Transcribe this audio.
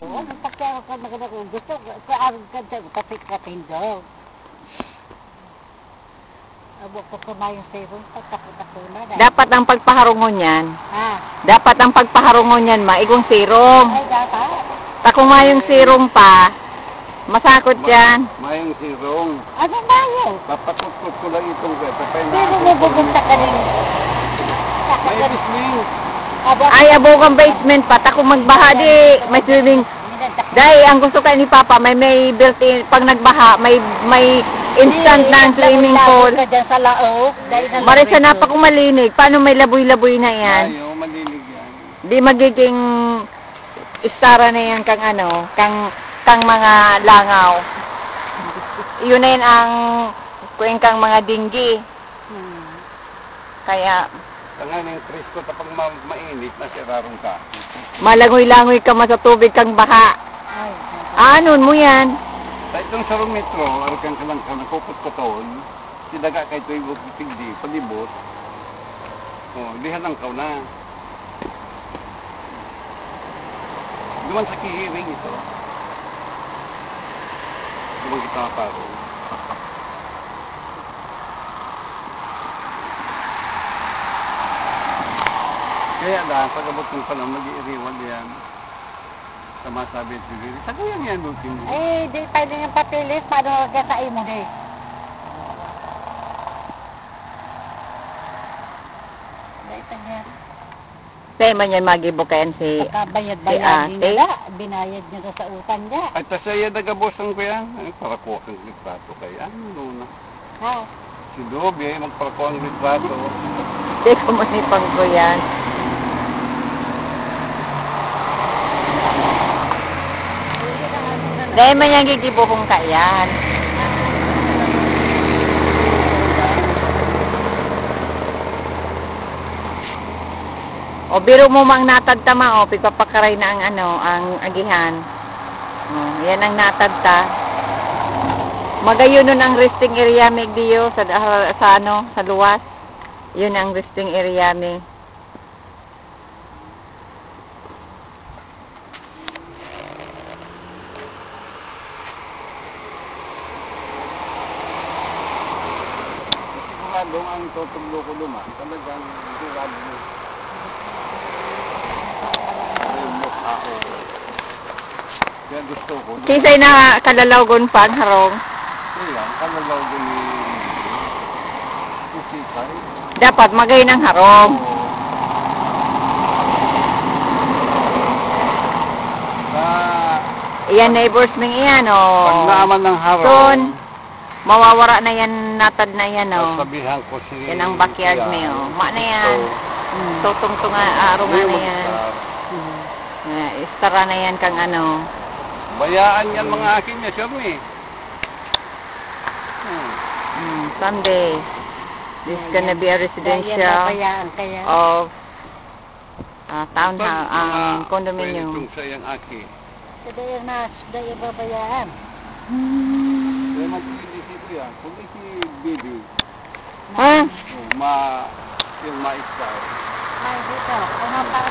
Oo, pagka ako maganda ko, gusto ko arang ka dyan, kapit-kapin daw. Abo ko kumayong serum, pagkakot-ako na. Dapat ang pagpaharungon yan. Ha? Dapat ang pagpaharungon yan, maigong serum. Ay, dapat. Takong mayong serum pa, masakot yan. Mayong sirong. Ano ba yun? Papatukot ko lang itong kweta. Pero may bubunta ka rin. May bisling. Abo, Ay, abog ang basement pa, takong magbaha di, may swimming. Dahil ang gusto kayo ni Papa, may built-in, pag nagbaha, may instant na ang swimming pool. ka dyan sa laog. Marisa na pa kung malinig, paano may laboy-laboy na yan? Ayaw, malilig yan. Di magiging istara na yan kang mga langaw. Yun na yun ang kang mga dinggi. Kaya Tangan yung Kristo tapang mainit na sirarong ka. malangoy-langoy ka sa tubig kang baha. Anon mo yan? Sa itong sa metro, arkan ka lang ka, nakupot-kuton, sidaga kay ito yung tigdi, palibot. O, lihan ang kaw na. Duman sa kihiring ito. Duman kita maparo. Kaya lang, pag-abot ng panahon, mag-iiriwal yan. Sama sabi at bibili. Sa kuya yan, ultimo. Eh, di pa din yung papilis, paano ka sa imo di? Dahil pa niya, Say man yan magibukayan si pagkabayad-bayad si niya ate. na, binayad niya na sa utang niya. At tasaya nagabosang ko yan. Ay, parakuha kang litrato kaya. Ano na? Ha? Si Dobby, magparakuha ang litrato. Di ko manipang ko yan. Dahil man yan gigibukong ka yan. O biro mo mang natagtama o pigpapakaray na ang agihan. O, yan ang natagta. Magayon nun ang resting area mi diyo sa luwas. Yun ang resting area mi. Siguradong ang tutuglo ko luma. Talagang sigurado mo. Ako. Kaya gusto ko. Kisay na kalalawgon pa ang harong. Kaya, kalalaw ko yung kusisay. Dapat magay ng harong. Iyan neighbors ming iyan o. Pag naaman ng harong. Soon, mawawara na yan, natad na yan o. Sabihan ko si... Yan ang backyard mi o. Ma na yan. Tutong-tunga, arongan na yan. Istara na yan kang ano. Bayaan yan mga akin niya, sir mi. Someday, this is gonna be a residential Bayaan kaya. of townhouse, condominium. Itong sa iyang aki. Dahil dahil babayaan. Kaya mag-iisip yan. Kung isi baby, Ha? yung ma-style. Ay, dito. Ano pa?